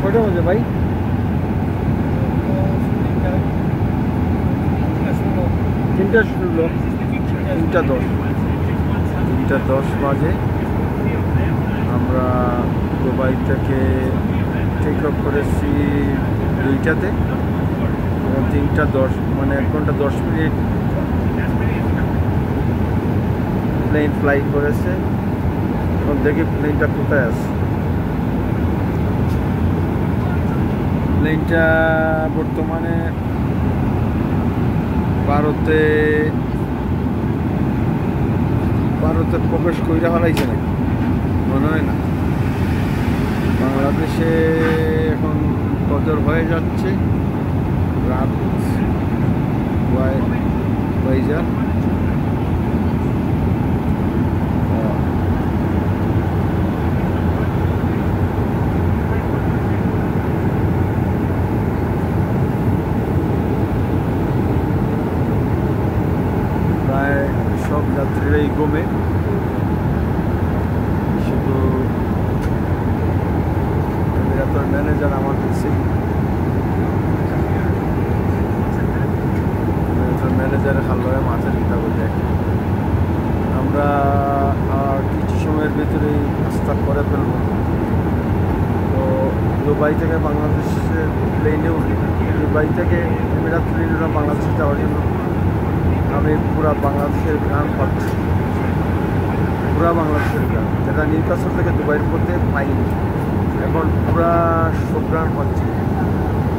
কয়টা বাজে ভাই? 3:16, 3:10 বাজে। আমরা দুবাই থেকে টেক অফ করেছি 2টাতে এবং 3:10 মানে 1 ঘন্টা 10 মিনিট প্লেন ফ্লাই করেছে। এখন দেখি প্লেনটা কোথায় আছে। প্লেনটা বর্তমানে ভারতে প্রবেশ কইরা ফেলাইছে নাকি মনে হয় না। বাংলাদেশে এখন ফজর হয়ে যাচ্ছে, রাত বাইজা। প্রায় সব যাত্রীরাই ঘুমে, শুধু এমিরাতের ম্যানেজার আমার কাছে। ম্যানেজারের হালুয়া মাছের কিতাব দেয়। আমরা আর কিছু সময়ের ভিতরেই নাস্তা করে ফেলব। তো দুবাই থেকে বাংলাদেশে প্লেনে উঠি, দুবাই থেকে এমিরাত প্লেনে বাংলাদেশে যাওয়ার জন্য আমি পুরা বাংলাদেশের গ্রাম পাচ্ছি, পুরা বাংলাদেশের গ্রাম, যেটা নিউকাসল থেকে দুবাইয়ের পথে পাইনি। এখন পুরা সুগ্রাণ পাচ্ছি,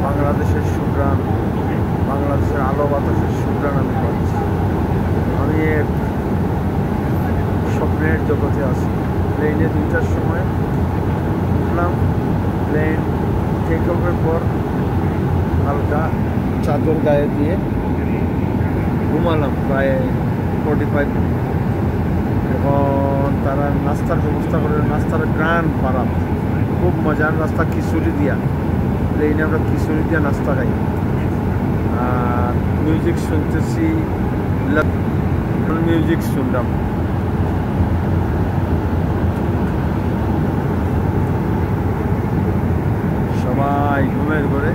বাংলাদেশের সুগ্রাণ, বাংলাদেশের আলো বাতাসের সুগ্রাণ আমি পাচ্ছি। আমি এক স্বপ্নের জগতে আছি। প্লেনে 2টার সময় উঠলাম, প্লেন টেক অফের পর হালকা চাদর গায়ে দিয়ে ঘুমালাম প্রায় 45 মিনিট। এখন তারা নাস্তার ব্যবস্থা করে, নাস্তার গ্রান পাড়া, খুব মজার নাস্তা, খিচুড়ি দিয়া। প্লেনে আমরা খিচুড়ি দিয়া নাস্তা খাই আর মিউজিক শুনতেছি, মিউজিক শুনলাম। সবাই ঘুমের ঘরে।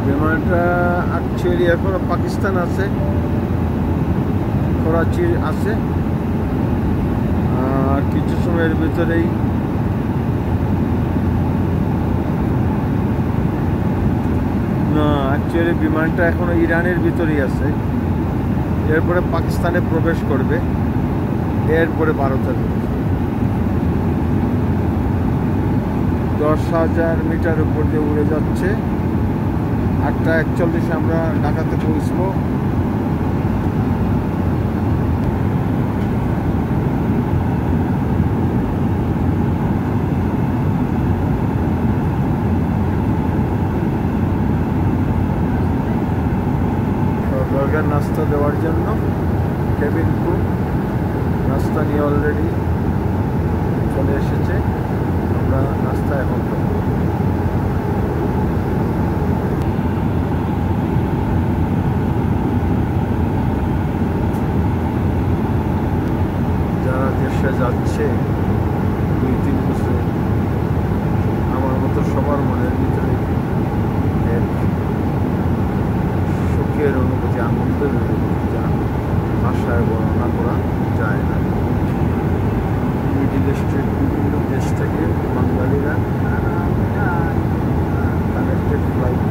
বিমানটা অ্যাকচুয়ালি এখনো পাকিস্তান আছে, করাচি আছে, আর কিছু সময়ের ভিতরেই না, অ্যাকচুয়ালি বিমানটা এখনো ইরানের ভিতরেই আছে। এরপরে পাকিস্তানে প্রবেশ করবে, এরপরে ভারতের। 10,000 মিটার উপর দিয়ে উড়ে যাচ্ছে। 8:41 আমরা ঢাকাতে পৌঁছবো। বার্গার নাস্তা দেওয়ার জন্য কেবিন ক্রু নাস্তা নিয়ে অলরেডি চলে এসেছে। আমরা নাস্তা এখন খাবো। যারা দেশে যাচ্ছে 2-3 বছর, আমার মতো সবার মনের ভিতরে এক সুখের অনুভূতি, আনন্দের অনুভূতি, যা ভাষায় বর্ণনা করা যায় না। মিডিল ইস্টের বিভিন্ন দেশ থেকে বাঙালিরা কানেক্টেড ফ্লাইট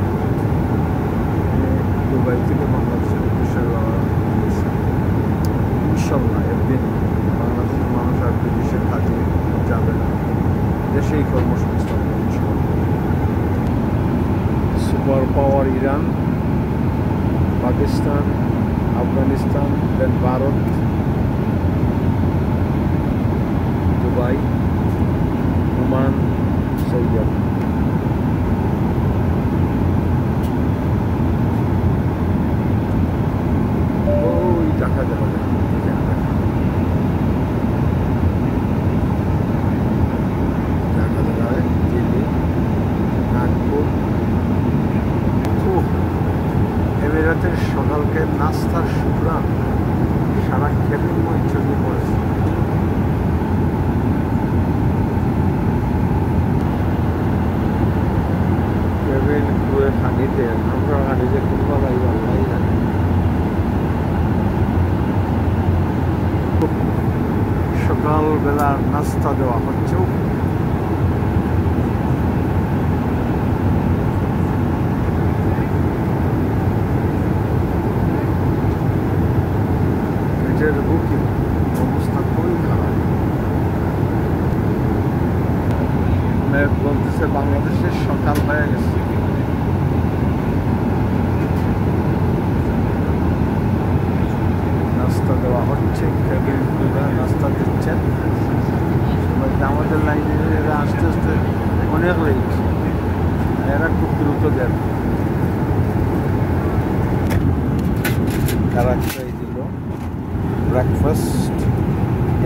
দুবাই থেকে বাংলাদেশের উদ্দেশ্যে রওনা দিয়েছে। ইনশাল্লাহ একদিন বাংলাদেশের মানুষ আর বিদেশের কাজে যাবে না, দেশেই কর্মসংস্থান। Super power Iran, Pakistan, Afghanistan, then Bharat, Dubai, Oman, Saudi Arab. ওই দেখা যাবে দিল্লি, নাগপুর। এমিরাতের সকালকে নাস্তার সুগ্রাণ সারা কেবিনময় ছড়িয়ে পড়েছে। দেন আমরা গাড়ি যে কোন বালাই বালাই জানি সকালবেলার নাস্তা দেওয়া হচ্ছে পেটের বুকিং অবস্থা খুবই খারাপ মেঘ বলতেছে বাংলাদেশের সকাল হয়ে গেছে নাস্তা দেওয়া হচ্ছে নাস্তা দিচ্ছেন আমাদের লাইনে এরা আস্তে আস্তে অনেক লেট এরা খুব দ্রুত দেন কারাক্তাই দিল ব্রেকফাস্ট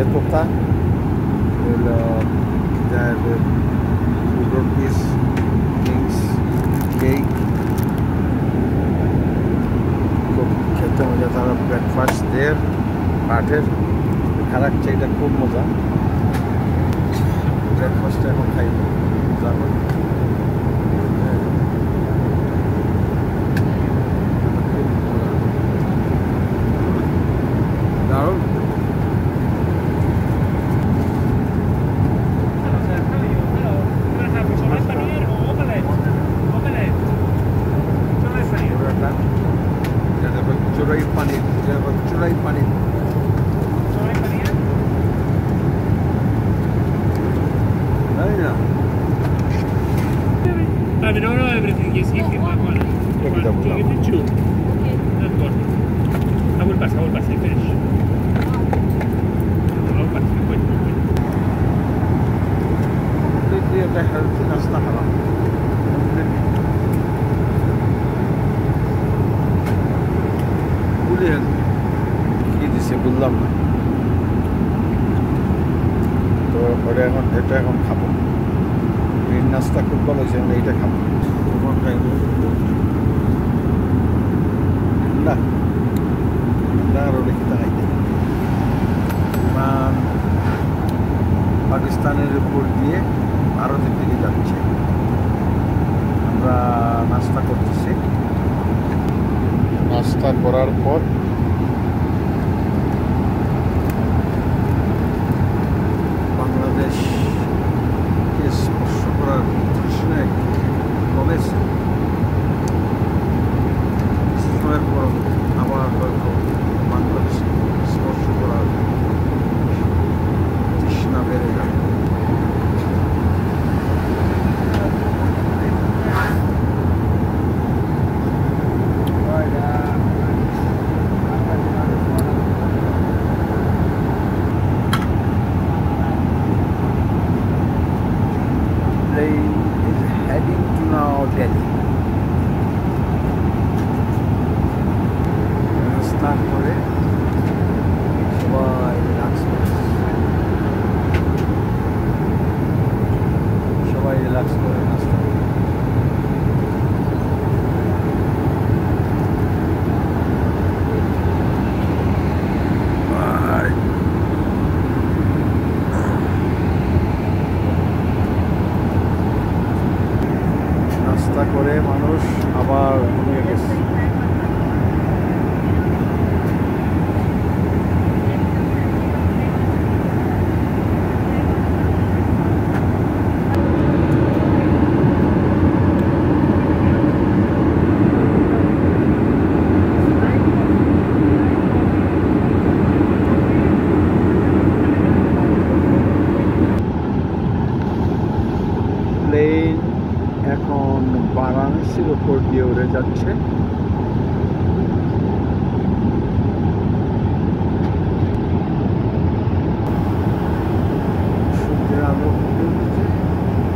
এতটা হলো রুটিস থিংস কেক খুব খেতে মজা তারা ব্রেকফাস্ট দেয় পাঠের খারাপ চাইটা খুব মজা ব্রেকফাস্ট এখন খাইব যাবো দারুণ চোরাই পানির চোরাই পানির তাই না I mean, I know everything is easy, but well, to get it too. That's good. I will pass, I finish. I will pass, wait. Completely একটা হেলথি নাস্তা খারাপ খুবই হেলথি কি দিছে বুঝলাম না তো ওটা এটা এখন খাবো গ্রিন নাস্তা খুব ভালো হয়েছে আমরা এইটা খাবো এখন খাইব না আরও লিখিত খাইতে পাকিস্তানের উপর দিয়ে ভারতের দিকে যাচ্ছে আমরা নাস্তা করতেছি নাস্তা করার পর বাংলাদেশকে স্পর্শ করার তৃষ্ণায় কমেছে সময়ের পর আবার হয়তো বাংলাদেশকে স্পর্শ করার তৃষ্ণা বেড়ে যাবে Plane is heading to now Delhi. নাস্তা করে সবাই রিল্যাক্স করে নাস্তা নাস্তা করে মানুষ আবার ঘুমিয়ে গেছে প্লেন এখন বারাণসীর উপর দিয়ে উড়ে যাচ্ছে সূর্যের আলো ফুটে উঠেছে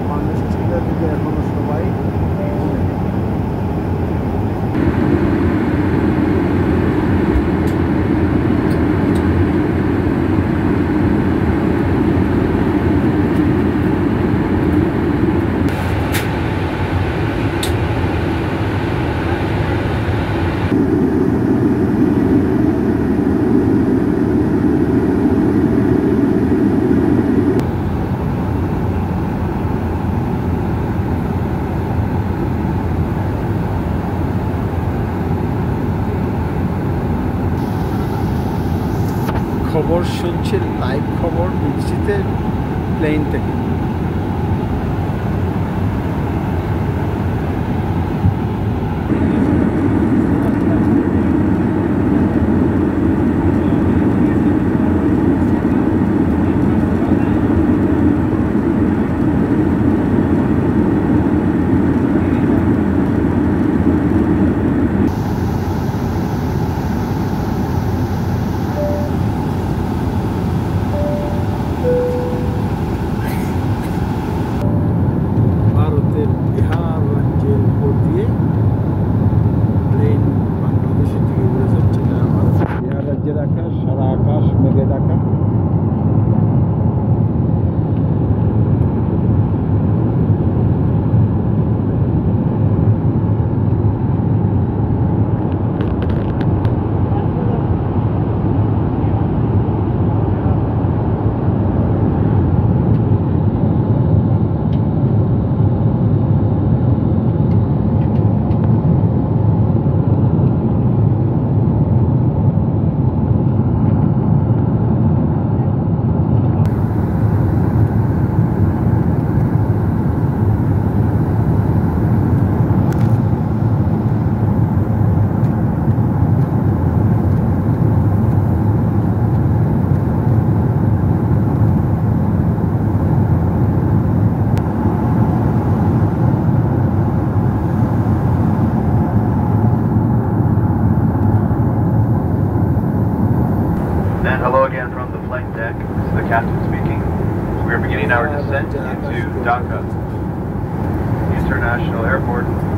মানুষ চিন্তা দিকে এখনো সবাই প্লেন থেকে। ভারতের বিহার রাজ্যের উপর দিয়ে প্লেন বাংলাদেশের দিকে উড়ে যাচ্ছে। বিহার রাজ্যের আকাশ, সারা আকাশ মেঘে Dhaka. And hello again from the flight deck. This is the captain speaking. We are beginning our descent into Dhaka International Airport.